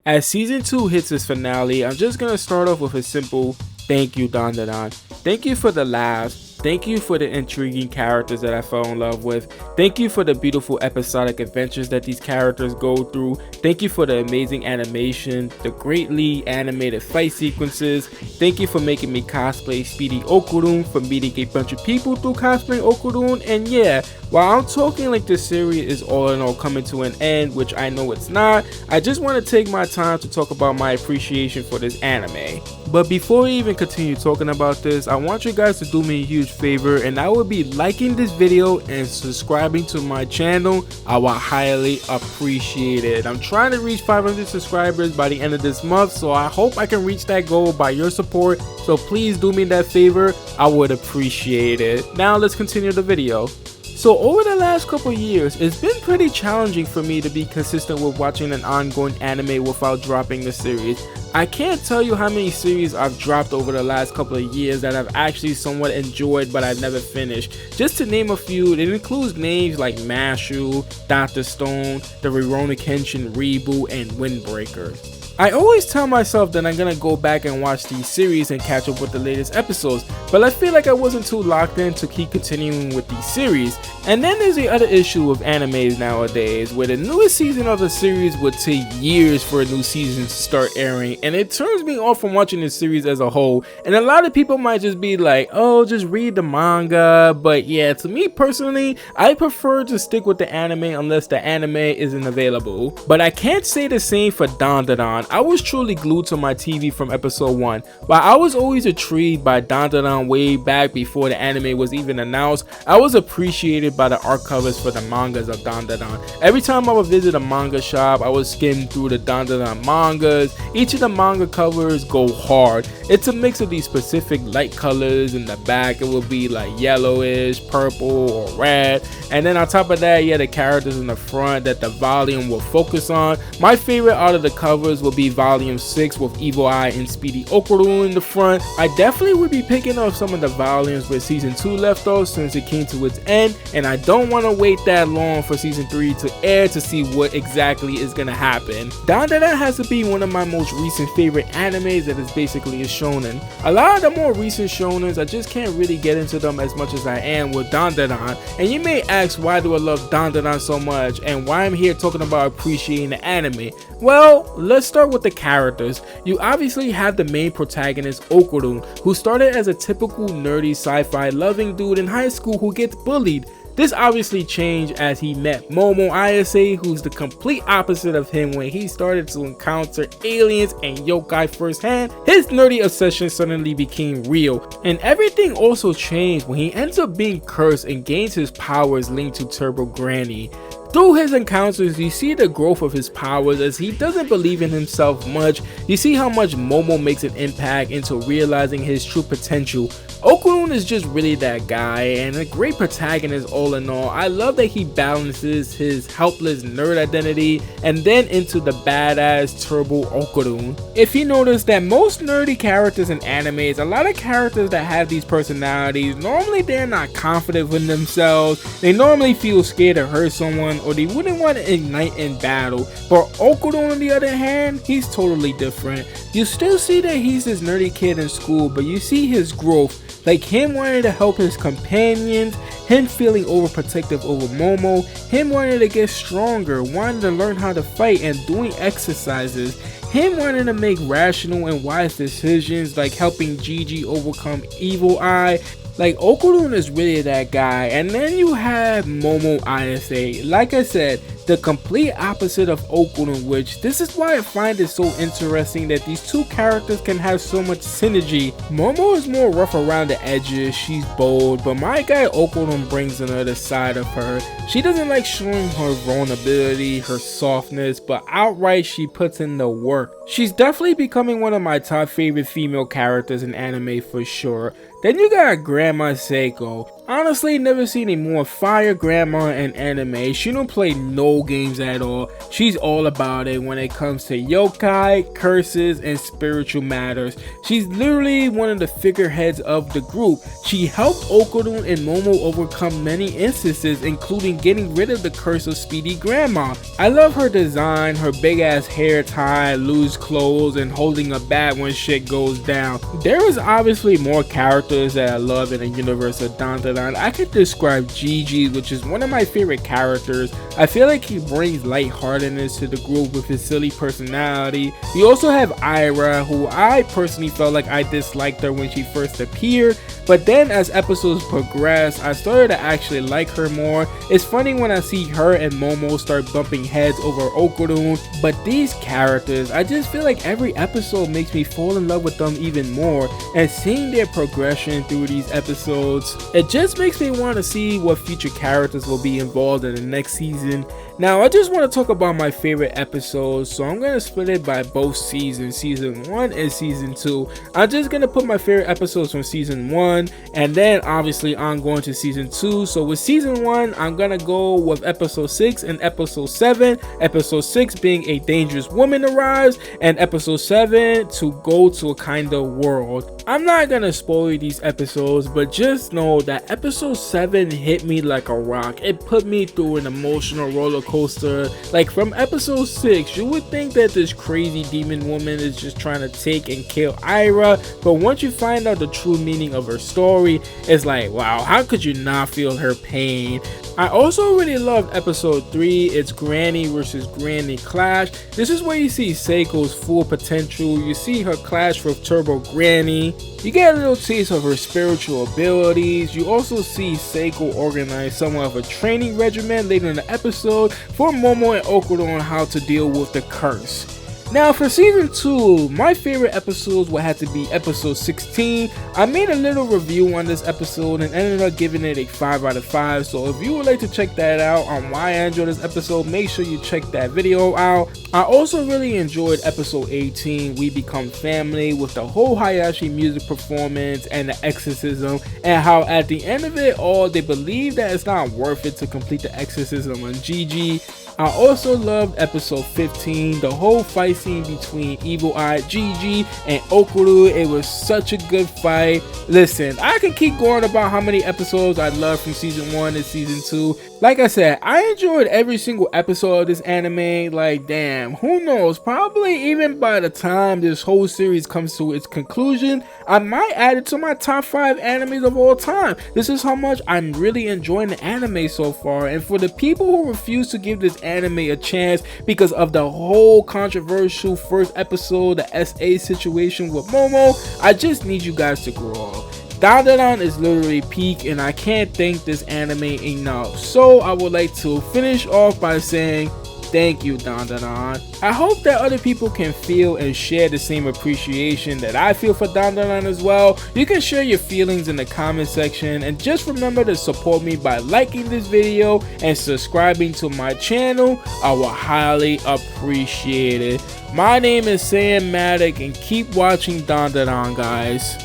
As season 2 hits its finale, I'm just gonna start off with a simple thank you, Dandadan. Thank you for the laughs. Thank you for the intriguing characters that I fell in love with. Thank you for the beautiful episodic adventures that these characters go through. Thank you for the amazing animation, the greatly animated fight sequences. Thank you for making me cosplay Speedy Okurun, for meeting a bunch of people through cosplaying Okurun. And yeah, while I'm talking like this series is all in all coming to an end, which I know it's not, I just want to take my time to talk about my appreciation for this anime. But before we even continue talking about this, I want you guys to do me a huge favor, and that would be liking this video and subscribing to my channel. I would highly appreciate it. I'm trying to reach 500 subscribers by the end of this month, so I hope I can reach that goal by your support. So please do me that favor. I would appreciate it. Now let's continue the video. So over the last couple years, it's been pretty challenging for me to be consistent with watching an ongoing anime without dropping the series. I can't tell you how many series I've dropped over the last couple of years that I've actually somewhat enjoyed but I've never finished. Just to name a few, it includes names like Mashu, Dr. Stone, the Rurouni Kenshin reboot, and Windbreaker. I always tell myself that I'm gonna go back and watch these series and catch up with the latest episodes, but I feel like I wasn't too locked in to keep continuing with these series. And then there's the other issue with animes nowadays, where the newest season of a series would take years for a new season to start airing, and it turns me off from watching the series as a whole. And a lot of people might just be like, oh, just read the manga, but yeah, to me personally, I prefer to stick with the anime unless the anime isn't available. But I can't say the same for Dandadan. I was truly glued to my TV from episode 1. While I was always intrigued by Dandadan way back before the anime was even announced, I was appreciated by the art covers for the mangas of Dandadan. Every time I would visit a manga shop, I would skim through the Dandadan mangas. Each of the manga covers go hard. It's a mix of these specific light colors. In the back it will be like yellowish, purple, or red, and then on top of that, yeah, the characters in the front that the volume will focus on. My favorite out of the covers will be volume 6 with Evil Eye and Speedy Okurun in the front. I definitely would be picking up some of the volumes where season 2 left off since it came to its end, and I don't want to wait that long for season 3 to air to see what exactly is gonna happen. Dandadan has to be one of my most recent favorite animes that is basically a shonen. A lot of the more recent shonens, I just can't really get into them as much as I am with Dandadan, and you may ask why do I love Dandadan so much and why I'm here talking about appreciating the anime. Well, let's start with the characters. You obviously have the main protagonist Okurun, who started as a typical nerdy sci-fi loving dude in high school who gets bullied. This obviously changed as he met Momo Ayase, who's the complete opposite of him. When he started to encounter aliens and yokai firsthand, his nerdy obsession suddenly became real. And everything also changed when he ends up being cursed and gains his powers linked to Turbo Granny. Through his encounters, you see the growth of his powers as he doesn't believe in himself much. You see how much Momo makes an impact into realizing his true potential. Okurun is just really that guy and a great protagonist all in all. I love that he balances his helpless nerd identity and then into the badass Turbo Okurun. If you notice that most nerdy characters in animes, a lot of characters that have these personalities, normally they're not confident in themselves, they normally feel scared to hurt someone, or they wouldn't want to ignite in battle. But Okurun on the other hand, he's totally different. You still see that he's this nerdy kid in school, but you see his growth. Like him wanting to help his companions, him feeling overprotective over Momo, him wanting to get stronger, wanting to learn how to fight and doing exercises, him wanting to make rational and wise decisions like helping Gigi overcome Evil Eye. Like Okurun is really that guy. And then you have Momo Ayase. Like I said, the complete opposite of Okurun, which this is why I find it so interesting that these two characters can have so much synergy. Momo is more rough around the edges, she's bold, but my guy Okurun brings another side of her. She doesn't like showing her vulnerability, her softness, but outright she puts in the work. She's definitely becoming one of my top favorite female characters in anime for sure. Then you got Grandma Seiko. Honestly, never seen a more fire grandma in anime. She don't play no games at all. She's all about it when it comes to yokai, curses, and spiritual matters. She's literally one of the figureheads of the group. She helped Okurun and Momo overcome many instances, including getting rid of the curse of Speedy Grandma. I love her design, her big ass hair tie, loose clothes, and holding a bat when shit goes down. There is obviously more characters that I love in the universe of Dandadan. I could describe Gigi, which is one of my favorite characters. I feel like he brings lightheartedness to the group with his silly personality. We also have Ira, who I personally felt like I disliked her when she first appeared, but then as episodes progress, I started to actually like her more. It's funny when I see her and Momo start bumping heads over Okurun, but these characters, I just feel like every episode makes me fall in love with them even more, and seeing their progression through these episodes, it just makes me want to see what future characters will be involved in the next season. Now, I just want to talk about my favorite episodes, so I'm going to split it by both seasons, season 1 and season 2. I'm just going to put my favorite episodes from season 1, and then obviously I'm going to season 2. So with season 1, I'm going to go with episode 6 and episode 7. Episode 6 being a dangerous woman arrives, and episode 7 to go to a kind of world. I'm not going to spoil these episodes, but just know that episode 7 hit me like a rock. It put me through an emotional roller coaster. Like from episode 6, you would think that this crazy demon woman is just trying to take and kill Ira, but once you find out the true meaning of her story, it's like, wow, how could you not feel her pain? I also really loved episode 3, it's Granny versus Granny clash. This is where you see Seiko's full potential. You see her clash with Turbo Granny. You get a little taste of her spiritual abilities. You also see Seiko organize somewhat of a training regimen later in the episode for Momo and Okurun on how to deal with the curse. Now for season 2, my favorite episodes would have to be episode 16. I made a little review on this episode and ended up giving it a 5 out of 5. So if you would like to check that out on why I enjoyed this episode, make sure you check that video out. I also really enjoyed episode 18, We Become Family, with the whole Hayashi music performance and the exorcism, and how at the end of it all, they believe that it's not worth it to complete the exorcism on Gigi. I also loved episode 15, the whole fight scene between Evil Eye Gigi and Okuru. It was such a good fight. Listen, I can keep going about how many episodes I love from season 1 and season 2. Like I said, I enjoyed every single episode of this anime. Like, damn, who knows? Probably even by the time this whole series comes to its conclusion, I might add it to my top 5 animes of all time. This is how much I'm really enjoying the anime so far. And for the people who refuse to give this anime a chance because of the whole controversial first episode, the SA situation with Momo, I just need you guys to grow up. Dandadan is literally peak, and I can't thank this anime enough. So I would like to finish off by saying thank you, Dandadan. I hope that other people can feel and share the same appreciation that I feel for Dandadan as well. You can share your feelings in the comment section, and just remember to support me by liking this video and subscribing to my channel. I will highly appreciate it. My name is Sam Maddock, and keep watching Dandadan, guys.